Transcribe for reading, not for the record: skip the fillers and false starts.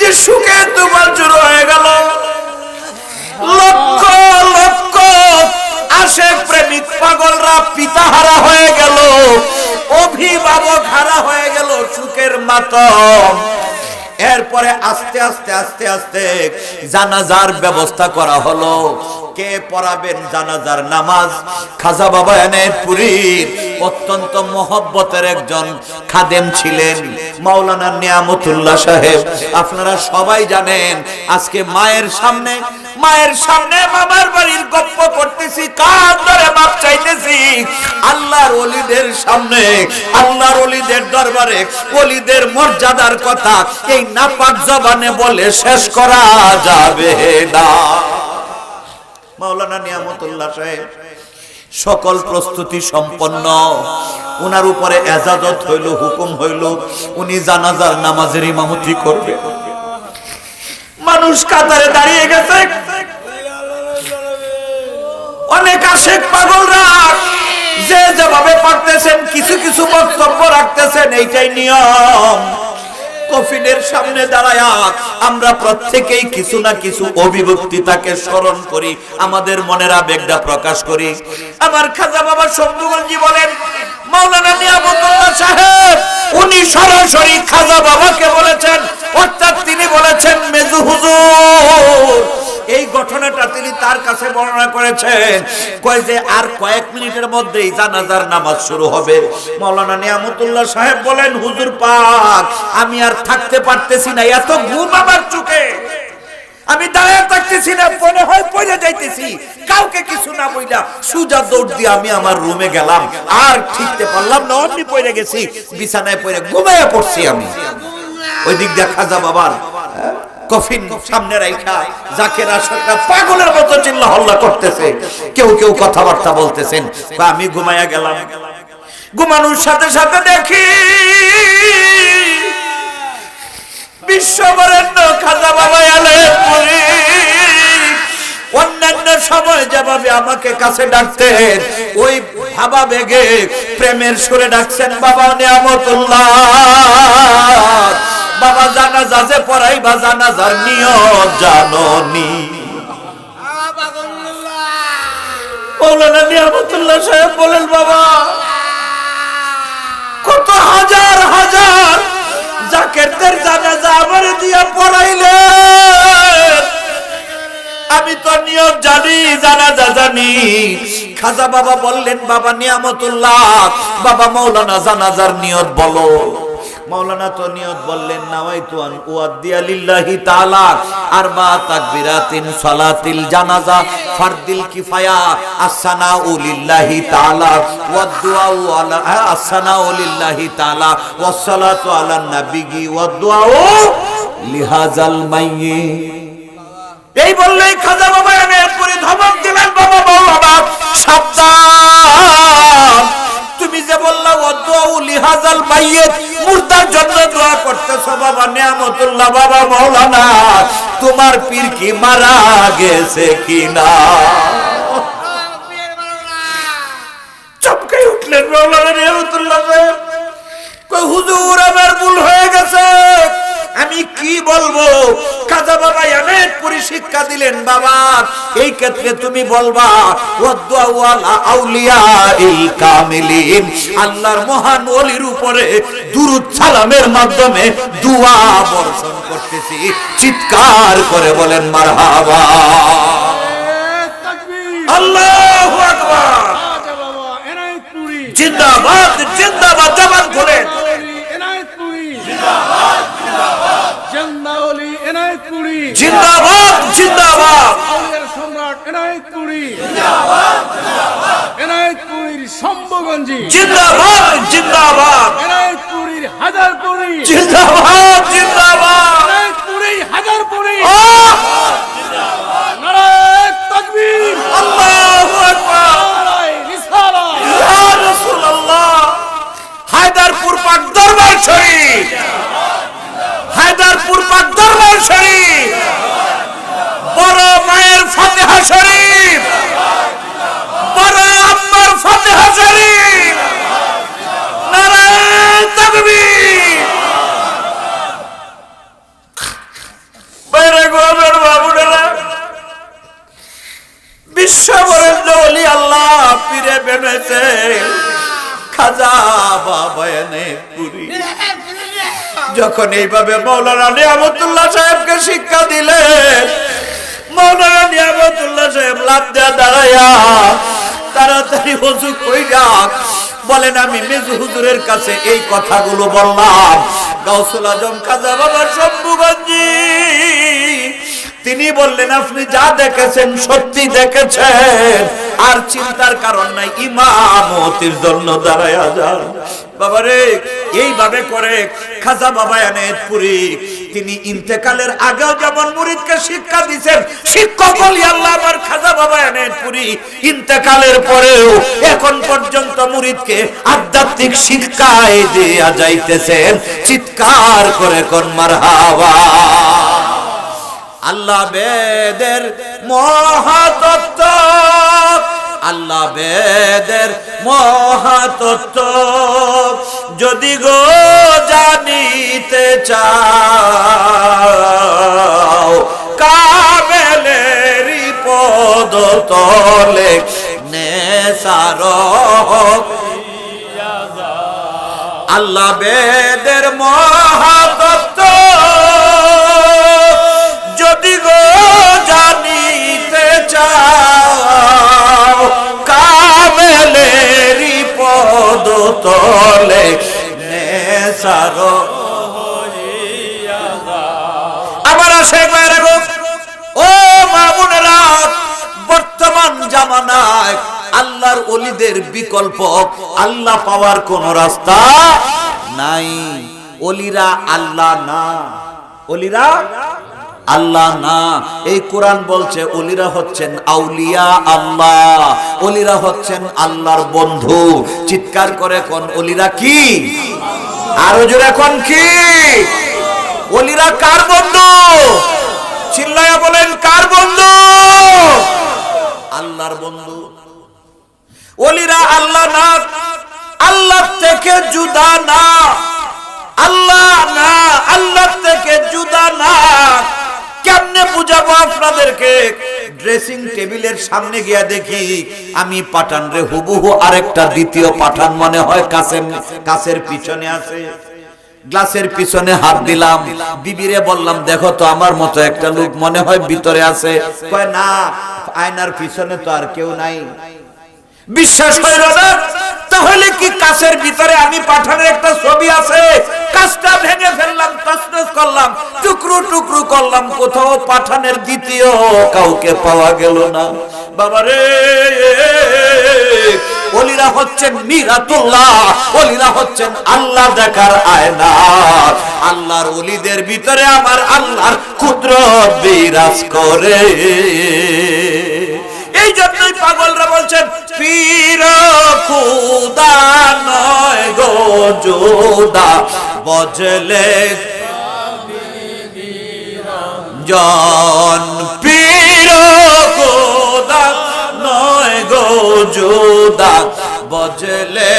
যে সুখের তুফান শুরু হয়ে গেল, লক্ষ লক্ষ আশেক প্রেমিক পাগলরা পিতাহারা হয়ে গেল, অভিভাবক হারা হয়ে গেল, সুখের মাতম। এরপরে আস্তে আস্তে আস্তে আস্তে জানাজার ব্যবস্থা করা হলো। কে পড়াবেন জানাজার নামাজ? খাজা বাবা এনায়েতপুরীর অত্যন্ত মহব্বতের একজন খাদেম ছিলেন মাওলানা নিয়ামতুল্লাহ সাহেব। আপনারা সবাই জানেন, আজকে মায়ের সামনে বাবার বাড়ির গপ্প করতেছি, কার ধরে মাপ চাইতেছি, আল্লাহর ওলিদের সামনে, আল্লাহর ওলিদের দরবারে ওলিদের মর্যাদার কথা এই নাপাক জবানে বলে শেষ করা যাবে না। মাওলানা নিয়ামতুল্লাহ সাহেব সকল প্রস্তুতি সম্পন্ন, উনার উপরে এজাজত হইল, হুকুম হইল, উনি জানাজার নামাজের ইমামতি করবে। মানুষ কাতারে দাঁড়িয়ে গেছে, অনেক আশেক পাগলরা যে যেভাবে পারতেছেন কিছু কিছু বক্তব্য রাখতেছেন, এইটাই নিয়ম। কফিনের সামনে দাঁড়ায়া আমরা প্রত্যেকেই কিছু না কিছু অভিব্যক্তি তাকে স্মরণ করি, আমাদের মনের আবেগটা প্রকাশ করি। আমার খাজা বাবা শম্ভুগঞ্জি বলেন, মাওলানা নিয়ামতুল্লাহ সাহেব উনি সরাসরি খাজা বাবাকে বলেছেন, অর্থাৎ তিনি বলেছেন মেজু হুজুর। এই ঘটনাটা তিনি তার কাছে বর্ণনা করেছেন, কয় যে আর কয়েক মিনিটের মধ্যেই জানাজার নামাজ শুরু হবে। মাওলানা নিয়ামতুল্লাহ সাহেব বলেন, হুজুর পাক আমি আর থাকতে পারতেছি না, এত ঘুম আমার চোখে, আমি দাঁড়িয়ে থাকতেছি না, মনে হয় পড়ে যাইতেছি। কাউকে কিছু না বইলা সুজা দৌড় দিয়ে আমি আমার রুমে গেলাম, আর ঠিকতে পারলাম না, অমনি পড়ে গেছি, বিছানায় পড়ে ঘুমাইয়া পড়ছি আমি। ওই দিক দিয়ে খাজা বাবার কফিন সামনে রাখা জাকের আশাকরা পাগলের মতো চিল্লা হল্লা করতেছে, কেউ কেউ কথাবার্তা বলতেছেন। আমি ঘুমাইয়া গেলাম, ঘুমানোর সাথে সাথে দেখি বিশ্ববরেণ্য খাজা বাবা এনায়েতপুরী অন্যান্য সময় যেভাবে আমাকে কাছে ডাকতেন, ওই ভাবা বেগে প্রেমের সুরে ডাকছেন, বাবা নিয়ামতুল্লাহ, বাবা জানাজা যে পড়াইবা জানাজার নিয়ত জাননি। মাওলানা নিয়ামতুল্লাহ সাহেব বলেন, বাবা কত হাজার হাজার জাকেরদের জানাজা আমারে দিয়া পড়াইলেন, আমি তো নিয়ত জানি, জানাজা জানি। খাজা বাবা বললেন, বাবা নিয়ামতুল্লাহ, বাবা মাওলানা জানাজার নিয়ত বলো। মাওলানা তো নিয়ত বললেন, নাওয়াইতু আন উয়াদ্দিয়া লিল্লাহি তাআলা আরবা তাকবীরাতিন সালাতিল জানাজা ফারদিল কিফায়া আসসানাউ লিল্লাহি তাআলা ওয়াদ-দুআউ আলা আসসানাউ লিল্লাহি তাআলা ওয়াস-সালাতু আলান নাবিয়্যি ওয়াদ-দুআউ লিহাযাল মাইয়্যিত। এই বললেই খাজা বাবা এনায়েতপুরী ধমক দিলেন, বাবা বাবা সাবধান, তুমি যে বললা ওয়াদ-দুআউ লিহাযাল মাইয়্যিত, মুর্দার জন্য দোয়া করতেছো বাবা নিয়ামতুল্লাহ, বাবা মাওলানা তোমার পীর কি মারা গেছে কিনা? চমকে উঠলেন মাওলানা নিয়ামতুল্লাহ সাহেব, কই হুজুর আমার ভুল হয়ে গেছে, আমি কি বলবো? খাজা বাবা এনায়েতপুরী শিক্ষা দিলেন, বাবা এই ক্ষেত্রে তুমি বলবা ওয়াদ-দুআউ আলা আউলিয়াইল কামিলিন, আল্লাহর মহান ওলির উপরে দুরূদ সালামের মাধ্যমে দোয়া বর্ষণ করতেছি। চিৎকার করে বলেন মারহাবা, আল্লাহু আকবার, জিন্দাবাদ জিন্দাবাদ, জবান খোলেন, জিন্দাবাদ এনায়েতপুরী, জিন্দাবাদ জিন্দাবাদ, আউলিয়ার সম্রাট এনায়েতপুরী, জিন্দাবাদ জিন্দাবাদ, এনায়েতপুরীর শম্ভুগঞ্জি, জিন্দাবাদ জিন্দাবাদ, এনায়েতপুরীর হাজারপুরী, জিন্দাবাদ জিন্দাবাদ, এনায়েতপুরী হাজারপুরী, জিন্দাবাদ, নারায়ে তাকবীর, আল্লাহু আকবার, নারায়ে রিসালাত, ইয়া রাসূলুল্লাহ। হায়দারপুর পাক দরবার শরীফ, হায়দারপুর পাক দরবার শরীফ, বড় মায়ের ফাতিহা শরীফ, বড় আম্মার ফাতিহা শরীফ, নারায়ে তাকবীর। বিশ্ববরেণ্য ওলি আল্লাহ পীরে ভেবেছে খাজা বাবায়ানের পুরি। যখন এইভাবে মাওলানা নিয়ামতুল্লাহ সাহেবকে শিক্ষা দিলেন, মাওলানা নিয়ামতুল্লাহ সাহেব লাফ দেয়া দাঁড়ায়া তাড়াতাড়ি ওযু কইরা বলেন, আমি মেজু হুজুরের কাছে এই কথাগুলো বললাম। গাউসুল আজম খাজা বাবা শম্ভুগঞ্জি তিনি বললেন, আপনি যা দেখেছেন সত্যি দেখেছেন, আর চিন্তার কারণ নাই, ইমামতির জন্য দাঁড়ায়া যান। বাবারে এইভাবে করে খাজা বাবায়ানের পুরি তিনি ইন্তেকালের আগেও যেমন মুরিদকে শিক্ষা দিয়েছেন, শিক্ষক ওলি আল্লাহ আমার খাজা বাবায়ানের পুরি ইন্তেকালের পরেও এখন পর্যন্ত মুরিদকে আধ্যাত্মিক শিক্ষায় দিয়া যাইতেছেন। চিৎকার করে কোন মারহাবা। আল্লাহ বেদের মহাতত্ত্ব, আল্লাহ বেদের মহাতত্ত্ব যদি গো জানিতে চাও, কামেলেরই পদ তলে নেসার। আল্লাহ বেদের মহাতত্ত্ব যদি গো জানিতে চাও, কামেলেরই পদ তলে নেসার। আমার আশেক ভাইরা গো, ও মা বোনেরা, বর্তমান জামানায় আল্লাহর ওলিদের বিকল্প আল্লাহ পাওয়ার কোন রাস্তা নাই। ওলিরা আল্লাহ না, ওলিরা আল্লাহ না। এই কোরআন বলছে ওলিরা হচ্ছেন আউলিয়া আল্লাহ, ওলিরা হচ্ছেন আল্লাহর বন্ধু। চিৎকার করে কোন ওলিরা কি? আরো জোরে কোন কি? ওলিরা কার বন্ধু? চিল্লায়া বলেন, কার বন্ধু? আল্লাহর বন্ধু। ওলিরা আল্লাহ না, আল্লাহ থেকে জুদা না, আল্লাহ না, আল্লাহ থেকে জুদা না। কেমনে বুঝাবো আপনাদেরকে? ড্রেসিং টেবিলের সামনে গিয়া দেখি আমি পাঠান রে হুবহু আরেকটা দ্বিতীয় পাঠান মনে হয় কাছের পিছনে আছে। গ্লাসের পিছনে হাত দিলাম, বিবিরে বললাম দেখো তো আমার মতো একটা লোক মনে হয় ভিতরে আছে। কয় না, আয়নার পিছনে তো আর কেউ নাই। বিশ্বাস হইল না? তাহলে কি কাছের ভিতরে আমি পাঠানের একটা ছবি আছে? কাজটা ভেঙে ফেললাম, তছনছ করলাম, টুকরো টুকরো করলাম, কোথাও পাঠানের দ্বিতীয় কাউকে পাওয়া গেল না। বাবারে, ওলিরা হচ্ছেন মিরাতুল্লাহ, ওলিরা হচ্ছেন আল্লাহ দেখার আয়না। আল্লাহর ওলিদের ভিতরে আমার আল্লাহর কুদরত বিরাজ করে। এই জন্যই পাগলরা বলছেন পীর খুদা নয় গো জোদা, বজলে জন পীর খুদা নয় গো জোদা, বজলে